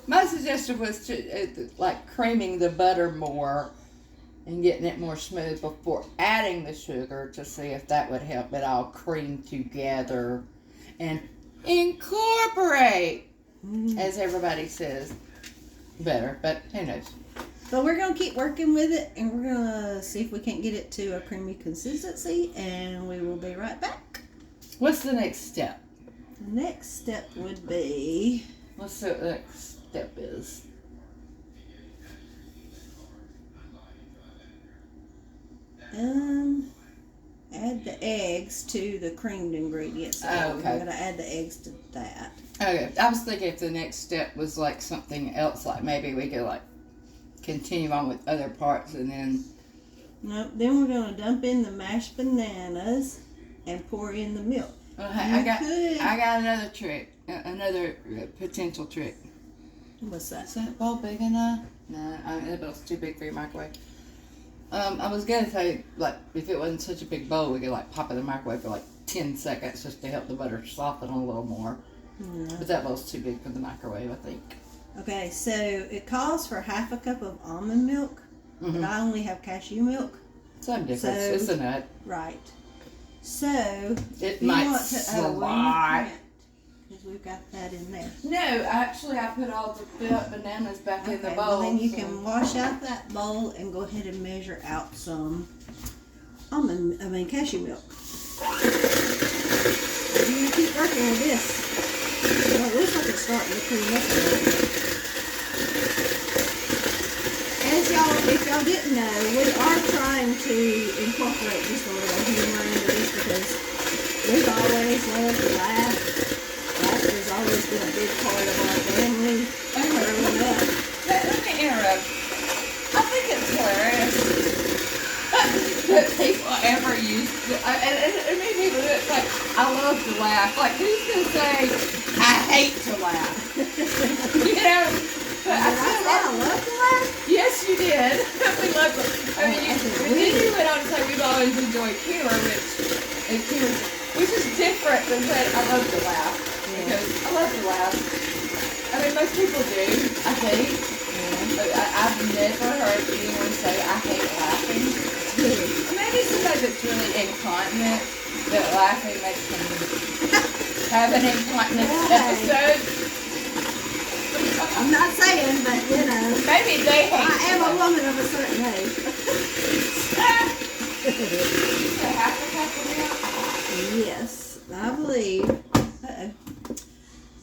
My suggestion was to like creaming the butter more and getting it more smooth before adding the sugar to see if that would help it all cream together and incorporate, as everybody says, better. But who knows? So we're going to keep working with it, and we're going to see if we can't get it to a creamy consistency, and we will be right back. What's the next step? The next step would be... What's the next step is? Add the eggs to the creamed ingredients. So okay. We're going to add the eggs to that. Okay. I was thinking if the next step was like something else, like maybe we could like continue on with other parts and then... Nope. Then we're going to dump in the mashed bananas and pour in the milk. Okay, I got another trick, another potential trick. What's that? Is that bowl big enough? No, that bowl's too big for your microwave. I was gonna say, like, if it wasn't such a big bowl, we could like pop it in the microwave for like 10 seconds just to help the butter soften a little more. Yeah. But that bowl's too big for the microwave, I think. Okay, so it calls for half a cup of almond milk, but I only have cashew milk. Same difference. It's a nut. Right. So it might slide. Because we've got that in there. No, actually, I put all the bananas back in the bowl. Well, then you can wash out that bowl and go ahead and measure out some cashew milk. You're gonna keep working with this. Well, it looks like it's starting to cream up a little bit. If y'all didn't know, we are trying to incorporate just a little humor into this because we've always loved to laugh. Laughter's always been a big part of our family growing up. Let me interrupt. I think it's hilarious that people ever use, and many people do it. It's like, I love to laugh. Like, who's going to say, I hate to laugh? You know? But I love to laugh? Yes, you did. We love it. I mean, then you went on to say we've always enjoyed humor, which is different than saying I love to laugh. Because I love to laugh. I mean, most people do, I think. But I've never heard anyone say I hate laughing. Maybe somebody that's really incontinent, that laughing makes them have an incontinence episode. I'm not saying, but you know. Maybe they hate. I am a woman of a certain age. Yes, I believe. Uh-oh.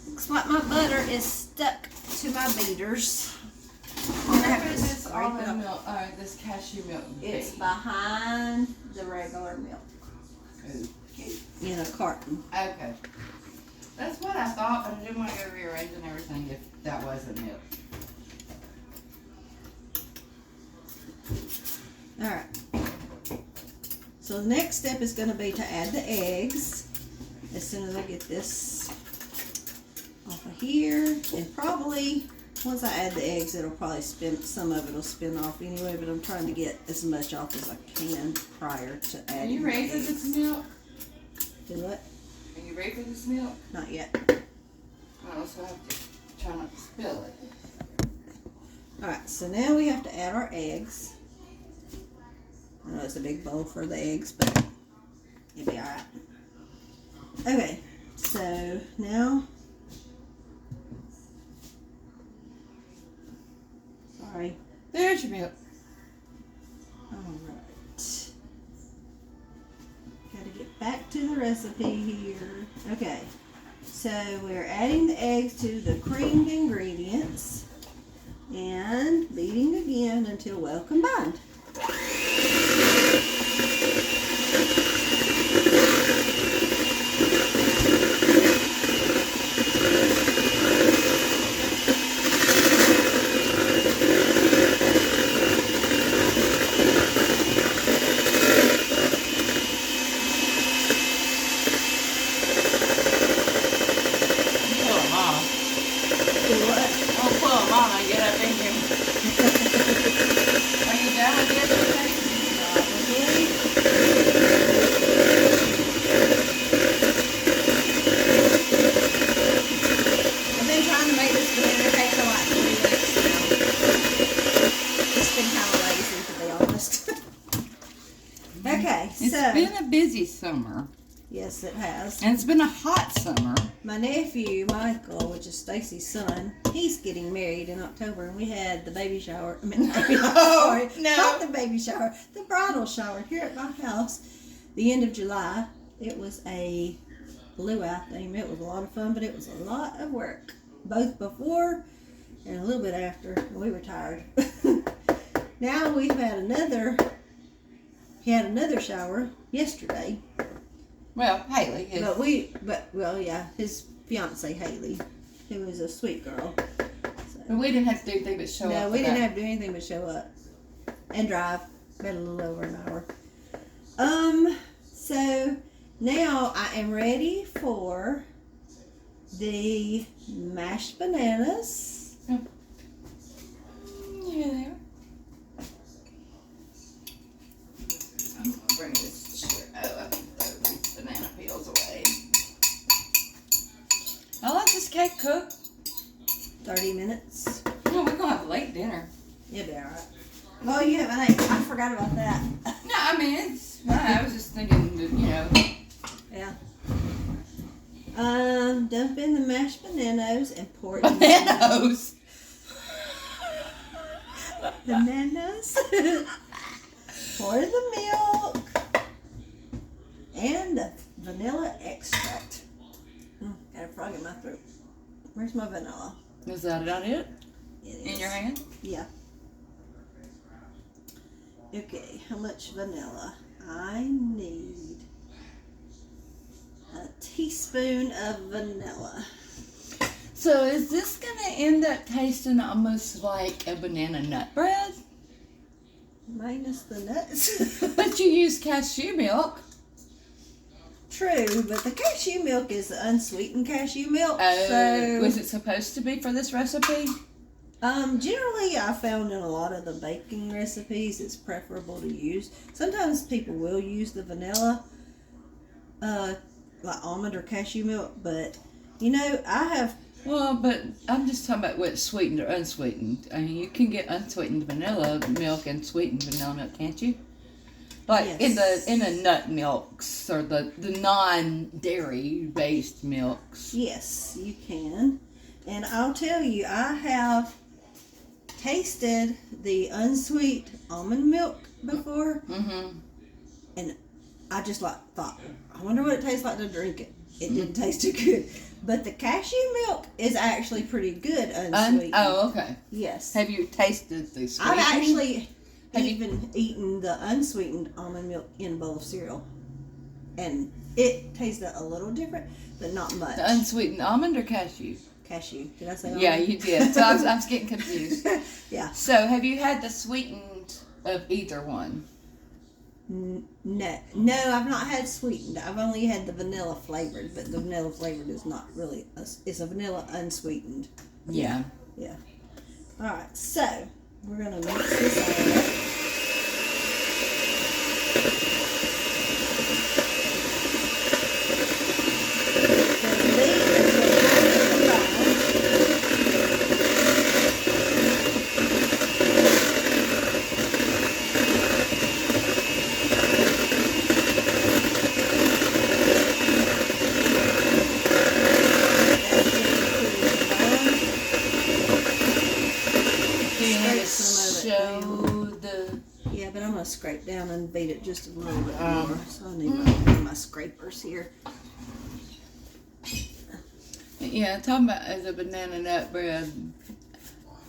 Looks like my butter is stuck to my beaters. This almond milk, this cashew milk. It's behind the regular milk. In a carton. Okay. That's what I thought, but I didn't want to go rearranging everything if that wasn't it. Alright. So the next step is going to be to add the eggs. As soon as I get this off of here. And probably, once I add the eggs, it'll probably some of it will spin off anyway, but I'm trying to get as much off as I can prior to adding. Are you ready for this milk? Do what? Are you ready for this milk? Not yet. I also have to try not to spill it. Alright, so now we have to add our eggs. I know it's a big bowl for the eggs, but it'll be alright. Okay, so now... Sorry. There's your milk. Alright. Gotta get back to the recipe here. Okay, so we're adding the eggs to the creamed ingredients and beating again until well combined. been a busy summer. Yes, it has. And it's been a hot summer. My nephew, Michael, which is Stacy's son, he's getting married in October, and we had the baby shower. I mean, sorry, no. not the baby shower, the bridal shower here at my house, the end of July. It was a luau theme. It was a lot of fun, but it was a lot of work, both before and a little bit after. We were tired. Now we've had another. He had another shower yesterday. Well, Haley. His fiance Haley, who is a sweet girl. But we didn't have to do anything but show up. No, we didn't have to do anything but show up and drive. About a little over an hour. So now I am ready for the mashed bananas. Yeah, they are. I'm gonna bring this chair. Oh, I can throw these banana peels away. How long does this cake cook? 30 minutes. No, we're gonna have a late dinner. You'll be alright. Oh, you haven't ate. I forgot about that. No, I mean, it's fine. I was just thinking that, you know. Yeah. Dump in the mashed bananas and pour it in Bananas! bananas. Pour the milk and the vanilla extract. Got a frog in my throat. Where's my vanilla? Is that not it? It is. In your hand? Yeah. Okay, how much vanilla? I need a teaspoon of vanilla. So is this gonna end up tasting almost like a banana nut bread? Minus the nuts. But you use cashew milk. True, but the cashew milk is the unsweetened cashew milk. Oh, so was it supposed to be for this recipe? generally I found in a lot of the baking recipes it's preferable to use. Sometimes people will use the vanilla, like almond or cashew milk, but you know, I have. Well, but I'm just talking about what's sweetened or unsweetened. I mean, you can get unsweetened vanilla milk and sweetened vanilla milk, can't you? Like Yes. in the nut milks or the non-dairy based milks. Yes, you can. And I'll tell you, I have tasted the unsweet almond milk before, Mm-hmm. and I just thought, I wonder what it tastes like to drink it. It didn't taste too good. But the cashew milk is actually pretty good unsweetened. Oh, okay. Yes. Have you tasted the sweetened? I've actually Have you- even eaten the unsweetened almond milk in a bowl of cereal. And it tasted a little different, but not much. The unsweetened almond or cashew? Cashew. Did I say almond? Yeah, you did. So I was getting confused. Yeah. So have you had the sweetened of either one? No, I've not had sweetened. I've only had the vanilla flavored, but the vanilla flavored is not really, it's a vanilla unsweetened. Yeah. Yeah. All right, so we're going to mix this all up. Do you need to Scrape some of it show the... Yeah, but I'm going to scrape down and beat it just a little bit Oh. more. So I need my scrapers here. Yeah, talking about the banana nut bread.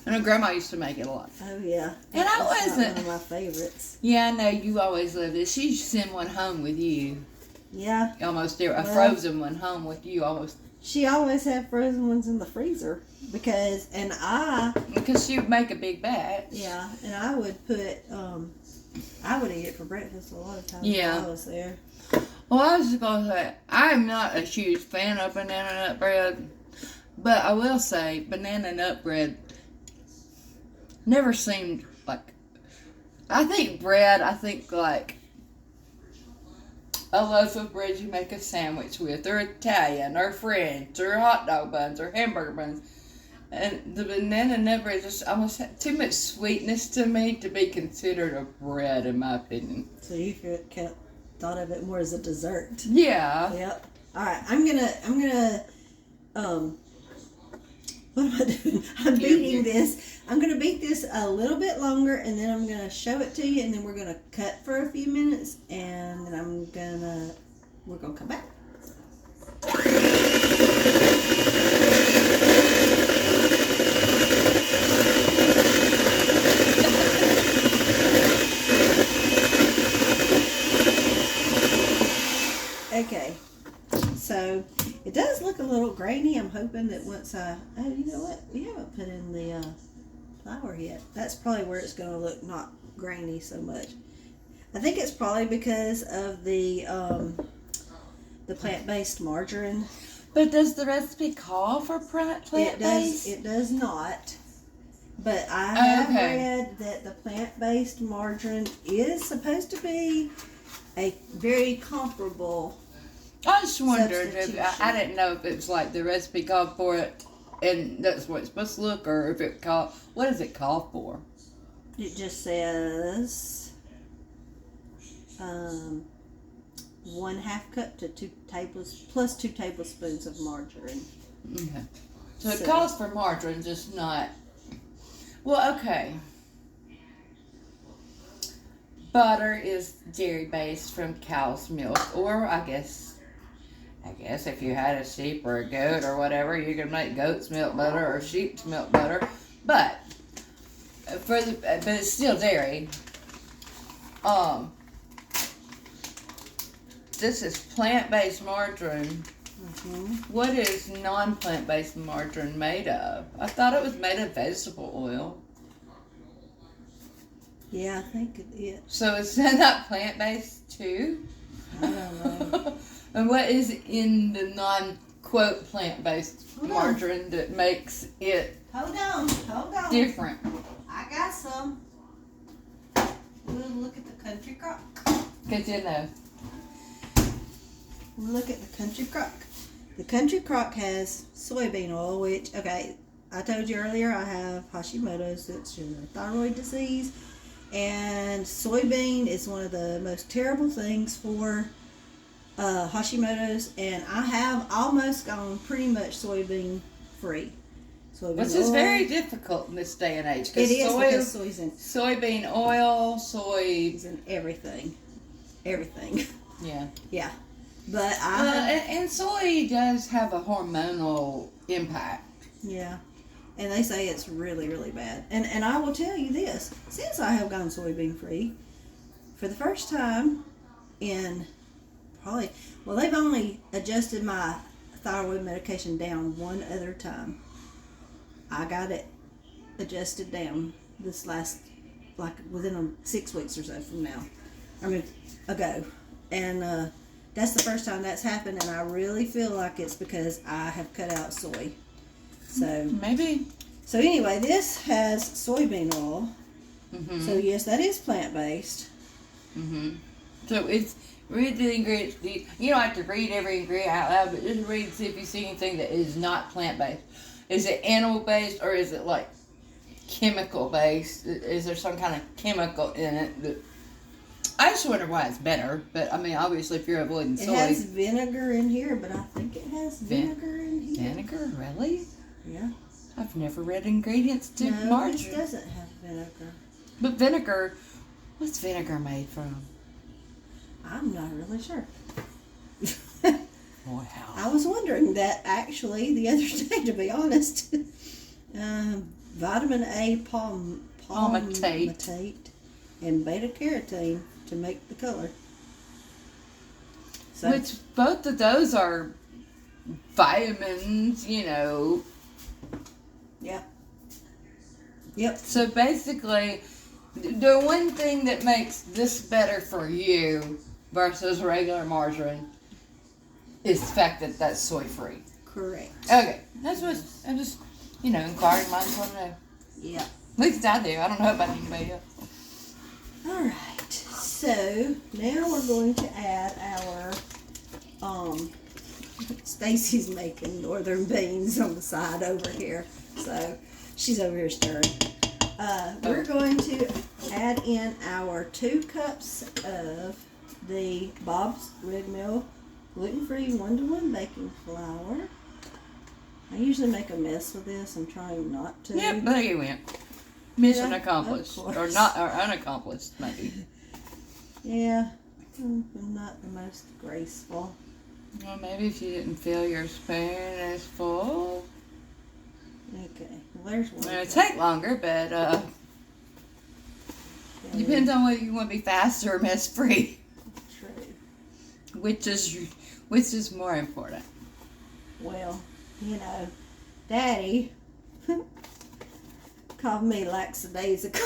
I know Grandma used to make it a lot. Oh, yeah. And I That's wasn't- one of my favorites. Yeah, I know you always loved it. She used to send one home with you. Yeah. Almost there, a Well- frozen one home with you almost. She always had frozen ones in the freezer because Because she would make a big batch. yeah, and I would put, I would eat it for breakfast a lot of times Yeah. while I was there. Well, I was just going to say, I'm not a huge fan of banana nut bread, but I will say banana nut bread never seemed like, I think like a loaf of bread you make a sandwich with, or Italian, or French, or hot dog buns, or hamburger buns. And the banana nut bread just almost had too much sweetness to me to be considered a bread, in my opinion. So you thought of it more as a dessert. Yeah. Yep. All right, I'm gonna what am I doing? I'm beating this. I'm gonna beat this a little bit longer, and then I'm gonna show it to you, and then we're gonna cut for a few minutes, and then we're gonna come back. Okay, so it does look a little grainy. I'm hoping that once oh, you know what? We haven't put in the flour yet. That's probably where it's going to look not grainy so much. I think it's probably because of the plant-based margarine. But does the recipe call for plant-based? It does not. But I have read that the plant-based margarine is supposed to be a very comparable. I just wondered if substitution. I didn't know if it's like the recipe called for it, and that's what it's supposed to look, or if it what does it call for? It just says 1/2 cup to 2 tablespoons of margarine. Okay. So it calls for margarine, just not. Well, okay. Butter is dairy based from cow's milk, or I guess if you had a sheep or a goat or whatever, you could make goat's milk butter or sheep's milk butter. But but it's still dairy. This is plant-based margarine. Mm-hmm. What is non-plant-based margarine made of? I thought it was made of vegetable oil. Yeah, I think it is. So is that not plant-based too? I don't know. And what is in the non-quote plant-based margarine that makes it Hold on. different? I got some. We'll look at the country crock. Because Look at the country crock. The country crock has soybean oil, which, okay, I told you earlier I have Hashimoto's, it's a thyroid disease, and soybean is one of the most terrible things for Hashimoto's, and I have almost gone pretty much soybean free. which is very difficult in this day and age. It is because soy's in soybean oil, soy. in everything. Everything. Yeah. Yeah. But and soy does have a hormonal impact. Yeah. And they say it's really, really bad. And I will tell you this, since I have gone soybean free, for the first time in probably, well, they've only adjusted my thyroid medication down one other time. I got it adjusted down this last, like within 6 weeks or so from now. Ago. And that's the first time that's happened, and I really feel like it's because I have cut out soy. So maybe. So anyway, this has soybean oil. Mm-hmm. So yes, that is plant-based. Mm-hmm. So read the ingredients. You don't have to read every ingredient out loud, but just read and see if you see anything that is not plant-based. Is it animal-based or is it like chemical-based? Is there some kind of chemical in it that... I just wonder why it's better, but I mean, obviously, if you're avoiding soy. It has vinegar in here, but I think it has vinegar in here. Vinegar, really? Yeah. I've never read ingredients to No, margarine. this doesn't have vinegar. But vinegar, what's vinegar made from? I'm not really sure. Wow. I was wondering that actually the other day, to be honest. Vitamin A palmitate and beta carotene to make the color. So, Which both of those are vitamins, you know. yeah. Yep. So basically, the one thing that makes this better for you versus regular margarine is the fact that that's soy free. Correct. Okay, that's what I'm just, inquiring minds want to know. Yeah. At least I do. I don't know about anybody else. All right. So now we're going to add our Stacy's making northern beans on the side over here. So she's over here stirring. We're going to add in our 2 cups of the Bob's Red Mill gluten-free 1-to-1 baking flour. I usually make a mess with this. I'm trying not to. Yep, there you went. Mission Yeah, accomplished. of course. Or not, or unaccomplished, maybe. Yeah, I'm not the most graceful. Well, maybe if you didn't fill your spoon as full. Okay, well, there's one. It'll take longer, but depends on whether you want to be faster or mess free. True. Which is more important. Well, Daddy called me lackadaisical.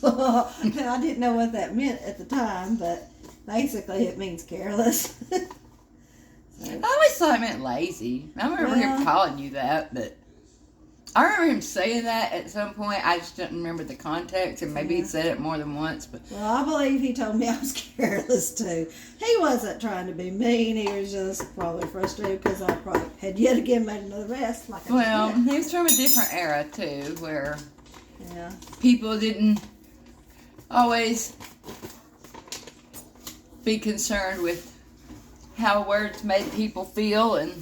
I didn't know what that meant at the time, but basically it means careless. I always thought it meant lazy. I remember him calling you that, but I remember him saying that at some point. I just didn't remember the context, and maybe he said it more than once. But well, I believe he told me I was careless too. He wasn't trying to be mean. He was just probably frustrated because I probably had yet again made another mess. Like well, he was from a different era too, where yeah, people didn't always be concerned with how words made people feel, and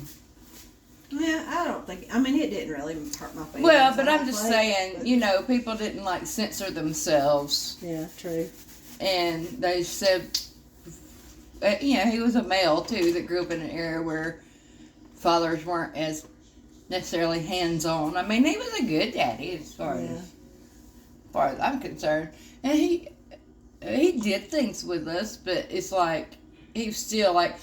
yeah, I don't think. I mean, it didn't really hurt my feelings. well, but I'm just honestly, saying, but- people didn't like censor themselves, Yeah, true. and they said, he was a male too that grew up in an era where fathers weren't as necessarily hands-on. I mean, he was a good daddy as far as I'm concerned, and he did things with us, but it's like he was still like,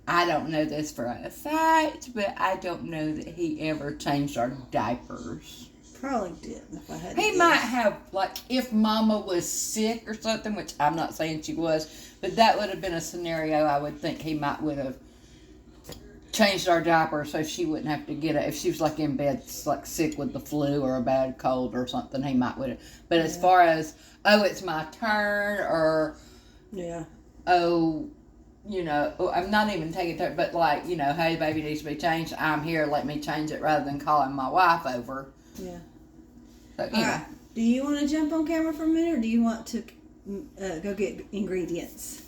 I don't know this for a fact, but I don't know that he ever changed our diapers. Probably didn't if I had to He guess. might have, like, if Mama was sick or something, which I'm not saying she was, but that would have been a scenario I would think he would have changed our diaper so she wouldn't have to get it. If she was, like, in bed, like, sick with the flu or a bad cold or something, he might would have. But as far as, it's my turn, or, Yeah. I'm not even taking it, but like, hey, baby needs to be changed. I'm here. Let me change it rather than calling my wife over. Yeah. So, All right. Do you want to jump on camera for a minute, or do you want to go get ingredients?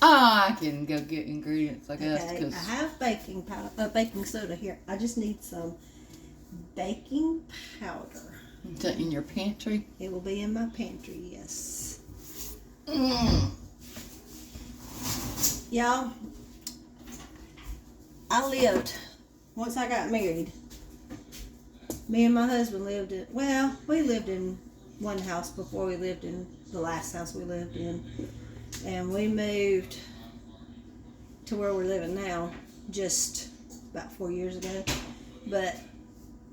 I can go get ingredients, I guess. Okay. 'Cause I have baking soda here. I just need some baking powder. is that in your pantry? It will be in my pantry. Yes. Y'all, once I got married, me and my husband we lived in one house before we lived in the last house we lived in. And we moved to where we're living now just about 4 years ago. But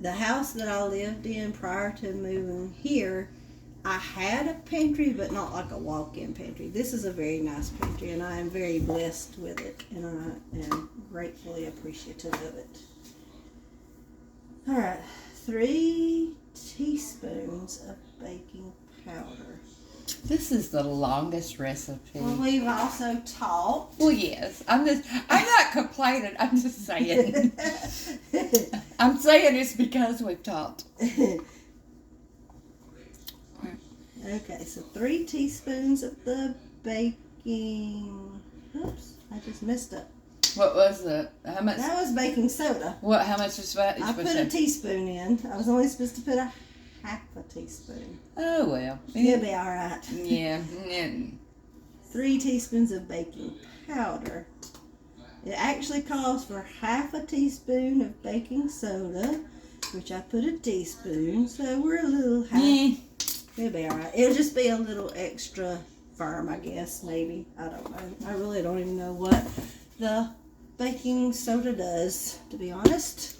the house that I lived in prior to moving here, I had a pantry, but not like a walk-in pantry. This is a very nice pantry, and I am very blessed with it, and I am gratefully appreciative of it. All right, 3 teaspoons of baking powder. This is the longest recipe. Well, we've also taught. Well, yes. I'm not complaining. I'm just saying. I'm saying it's because we've taught. Okay, so 3 teaspoons of the baking. Oops, I just messed up. What was it? How much? That was baking soda. What? How much was that? I put a teaspoon in. I was only supposed to put a half a teaspoon. Oh well. It'll be all right. Yeah. 3 teaspoons of baking powder. It actually calls for half a teaspoon of baking soda, which I put a teaspoon. So we're a little half. Yeah. It'll be all right. It'll just be a little extra firm, I guess, maybe. I don't know. I really don't even know what the baking soda does, to be honest.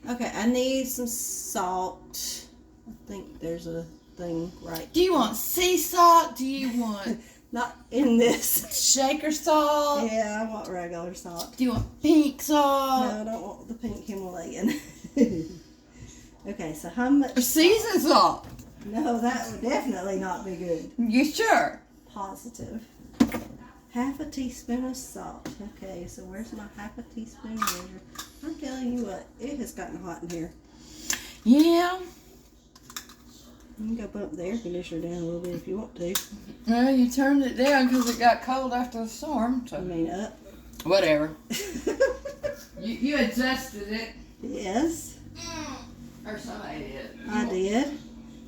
Okay, I need some salt. I think there's a thing right. Do you want sea salt? Do you want Not in this. shaker salt? Yeah, I want regular salt. Do you want pink salt? No, I don't want the pink Himalayan. Okay, so how much? Or seasoned salt? No, that would definitely not be good. You sure? Positive. Half a teaspoon of salt. Okay, so where's my half a teaspoon measure? I'm telling you what, it has gotten hot in here. Yeah. You can go pump the air conditioner down a little bit if you want to. Well, you turned it down because it got cold after the storm. So. I mean, up. Whatever. You adjusted it. Yes. Or somebody did. I did.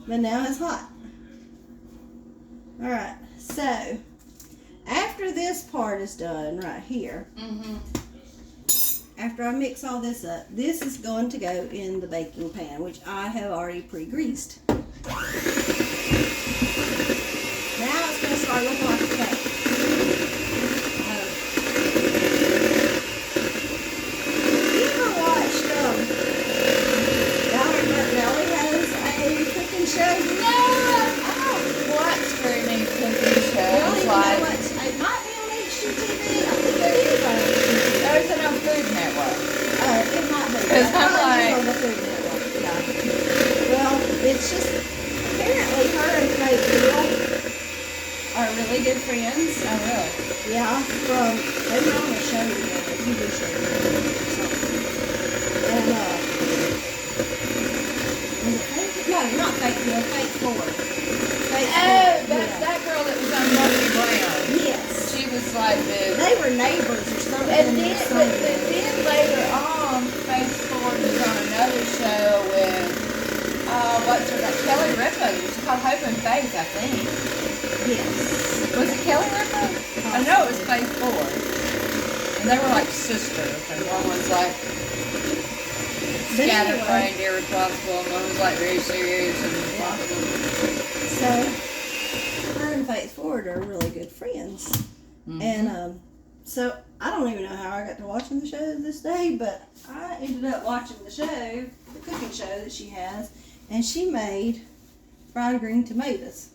But now it's hot. Alright, so after this part is done right here, after I mix all this up, this is going to go in the baking pan, which I have already pre-greased. Now it's going to start looking like a cake. You ever watched Valerie Martinelli has a cooking show? No, I don't watch very many cooking shows. Well, Like, it might be on HGTV. I think it is on HGTV. or is it on Food Network? It might be. 'Cause I'm Probably like- on the Food Network. Yeah. Well, it's just apparently her and Kate Hill are really good friends. Oh, really? Yeah, they were on a show together, a TV show together or something. And was it Kate? No, not Kate Hill. Kate Ford. Kate Oh, Ford, that's yeah. that girl that was on Murphy Brown. Yes. She was like this. They were neighbors or something. And then later on, Faith Ford was on another show with, what's her name? Kelly Ripa. It was called Hope and Faith, I think. Yes. Was it Kelly Ripa? I know it was Faith Ford. And they were like sisters. And one was like scatterbrained, irresponsible, and one was like very serious and responsible. So, her and Faith Ford are really good friends. And so I don't even know how I got to watching the show this day, but I ended up watching the show, the cooking show that she has, and she made fried green tomatoes.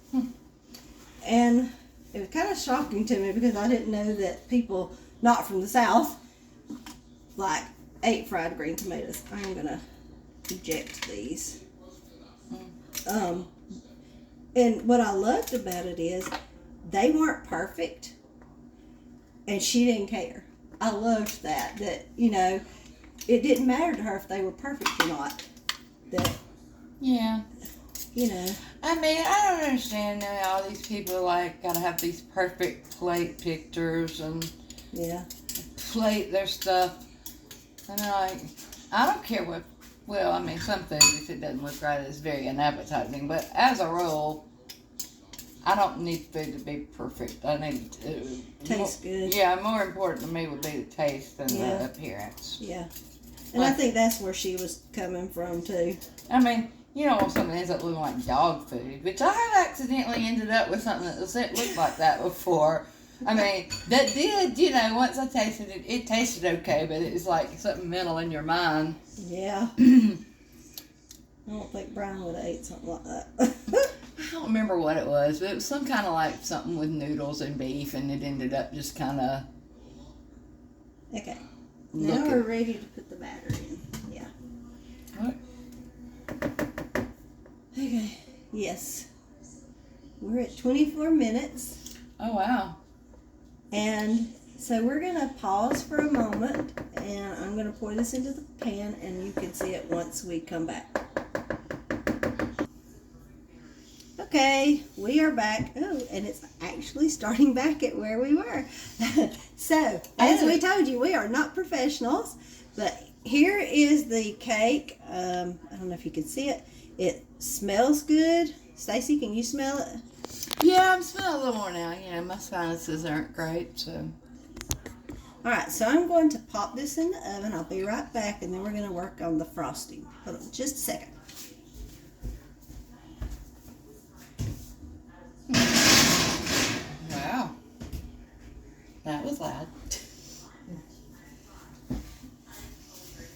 And it was kind of shocking to me because I didn't know that people not from the South like ate fried green tomatoes. I'm gonna eject these. And what I loved about it is they weren't perfect. And she didn't care. I loved that. That, you know, it didn't matter to her if they were perfect or not. That, Yeah. you know. I mean, I don't understand now all these people like gotta have these perfect plate pictures and Yeah. plate their stuff. And I'm like, I don't care what. Well, I mean, some food if it doesn't look right is very unappetizing. But as a rule, I don't need food to be perfect. I need to Taste good. Yeah, more important to me would be the taste than Yeah. the appearance. Yeah. And I think that's where she was coming from, too. I mean, you know, something ends up looking like dog food, which I have accidentally ended up with something that looked like that before. I mean, that did, you know, once I tasted it, it tasted okay, but it was like something mental in your mind. Yeah. I don't think Brian would have ate something like that. I don't remember what it was, but it was some kind of like something with noodles and beef, and it ended up just kind of. Okay. Now we're ready to put the batter in. Yeah. What? Okay. Yes. We're at 24 minutes. Oh, wow. And so we're going to pause for a moment, and I'm going to pour this into the pan, and you can see it once we come back. Okay, we are back. Oh, and it's actually starting back at where we were. So, as we told you, we are not professionals, but here is the cake. I don't know if you can see it. It smells good. Stacy, can you smell it? Yeah, I'm smelling a little more now. You know, my sinuses aren't great, so. All right, so I'm going to pop this in the oven. I'll be right back, and then we're going to work on the frosting. Hold on just a second. Wow. That was loud.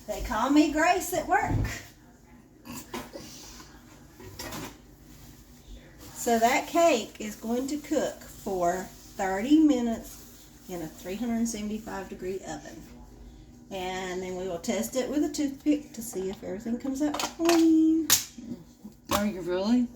They call me Grace at work. So that cake is going to cook for 30 minutes in a 375 degree oven. And then we will test it with a toothpick to see if everything comes out clean. Are you really?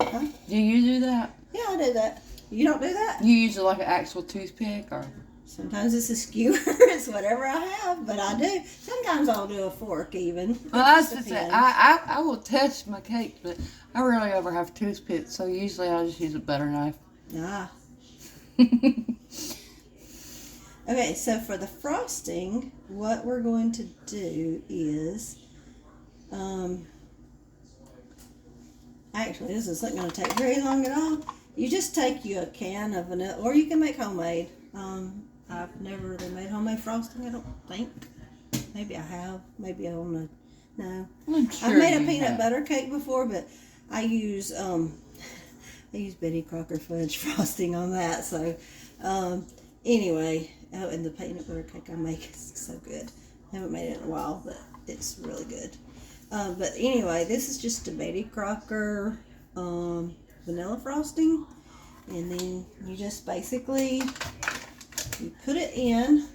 Huh? Do you do that? Yeah, I do that. You don't do that? You use it like an actual toothpick or? Sometimes it's a skewer, it's whatever I have, but I do. Sometimes I'll do a fork even. Well, I was just saying, I will touch my cake, but I rarely ever have toothpicks, so usually I'll just use a butter knife. Ah. Okay, so for the frosting, what we're going to do is, actually, this isn't going to take very long at all. You just take you a can of vanilla, or you can make homemade. I've never really made homemade frosting, I don't think. Maybe I have. Maybe I don't know. No. I'm sure I've made a you peanut have. butter cake before, but I use Betty Crocker fudge frosting on that. So anyway, and the peanut butter cake I make is so good. I haven't made it in a while, but it's really good. But anyway, this is just a Betty Crocker vanilla frosting, and then you just basically you put it in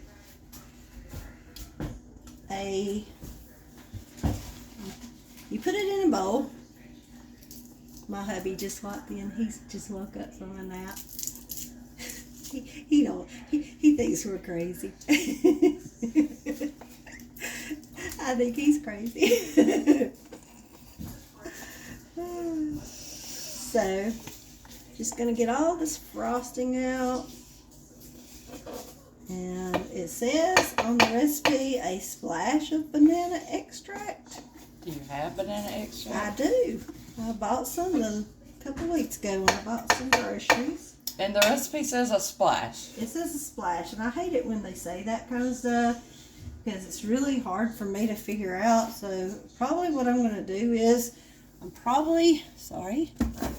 you put it in a bowl. My hubby just walked in. He's just woke up from a nap. He thinks we're crazy. I think he's crazy. So, just gonna get all this frosting out. And it says on the recipe a splash of banana extract. Do you have banana I extract? do. I bought some a couple weeks ago when I bought some groceries. And the recipe says a splash. It says a splash, and I hate it when they say that kind of stuff because it's really hard for me to figure out. So probably what I'm going to do is I'm probably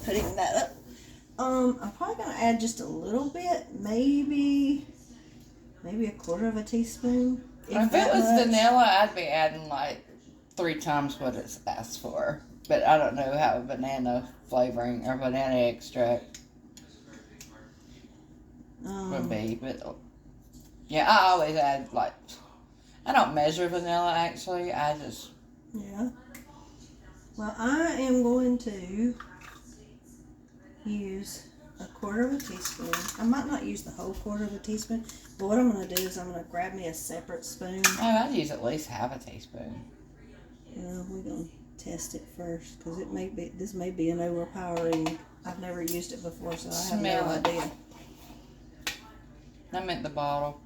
putting that up. I'm probably going to add just a little bit, maybe a quarter of a teaspoon. If it was vanilla, I'd be adding like 3 times what it's asked for. But I don't know how banana flavoring or banana extract would be. But yeah, I always add like, I don't measure vanilla actually. I just. Yeah. Well, I am going to use a quarter of a teaspoon. I might not use the whole quarter of a teaspoon, but what I'm going to do is I'm going to grab me a separate spoon. Oh, I'd use at least half a teaspoon. Well, we're going to test it first because this may be an overpowering. I've never used it before, so I have Smell no it. idea. I meant the bottle.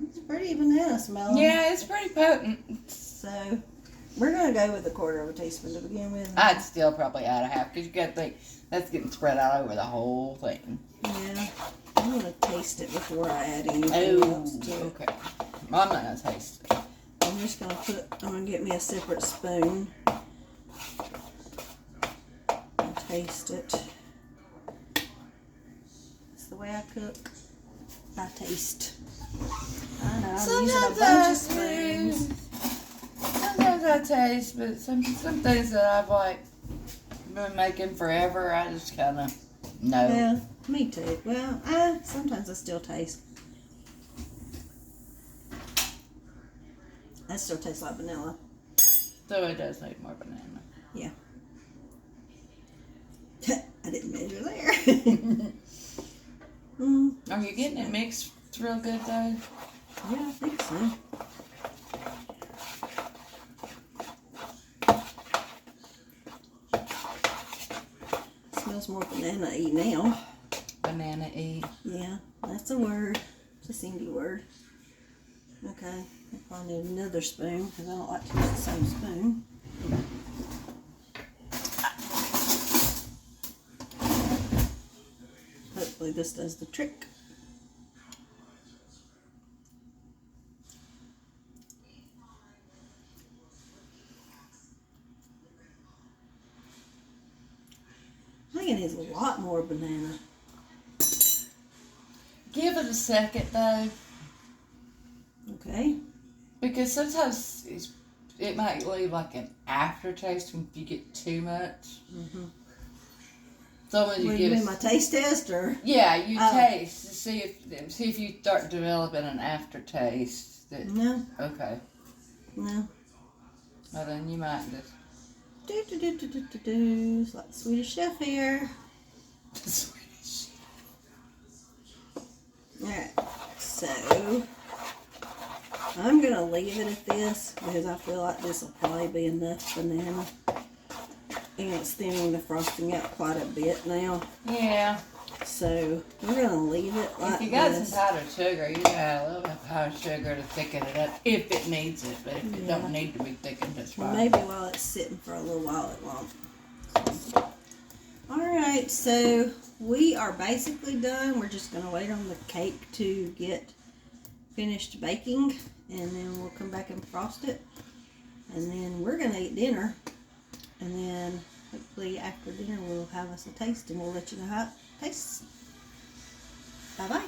It's pretty banana smelling. Yeah, it's pretty potent. So we're going to go with a quarter of a teaspoon to begin with. I'd still probably add a half because you got to think that's getting spread out over the whole thing. Yeah. I'm going to taste it before I add anything else to it. Okay. I'm not going to taste it. I'm just going to get me a separate spoon and taste it. That's the way I cook. I taste. I know, I'm using a bunch of spoons. Sometimes I taste, but some things that I've like been making forever, I just kind of know. Yeah, me too. Well, sometimes I still taste. That still tastes like vanilla. So it does need more banana. Yeah. I didn't measure there. Are you getting it mixed real good though? Yeah, I think so. Smells more banana-y now. Banana-y. Yeah, that's a word. It's a Cindy word. Okay, I probably need another spoon because I don't like to use the same spoon. Hopefully this does the trick. I think it needs a lot more banana. Give it a second though, Okay. because sometimes it might leave like an aftertaste if you get too much. Mm-hmm. So when you What do give you it, mean, my taste test or? yeah, you Oh. taste to see if you start developing an aftertaste. That No, okay, no. well then you might just It's like the Swedish chef here. Alright, so I'm gonna leave it at this because I feel like this will probably be enough banana. And it's thinning the frosting out quite a bit now. Yeah. So we're gonna leave it like If you got this. some powdered sugar, you got a little bit of powdered sugar to thicken it up if it needs it. But if it don't need to be thickened, that's Well, fine. maybe while it's sitting for a little while it won't. Alright, so we are basically done. We're just gonna wait on the cake to get finished baking, and then we'll come back and frost it. And then we're gonna eat dinner. And then hopefully after dinner we'll have us a taste and we'll let you know how it tastes. Bye bye.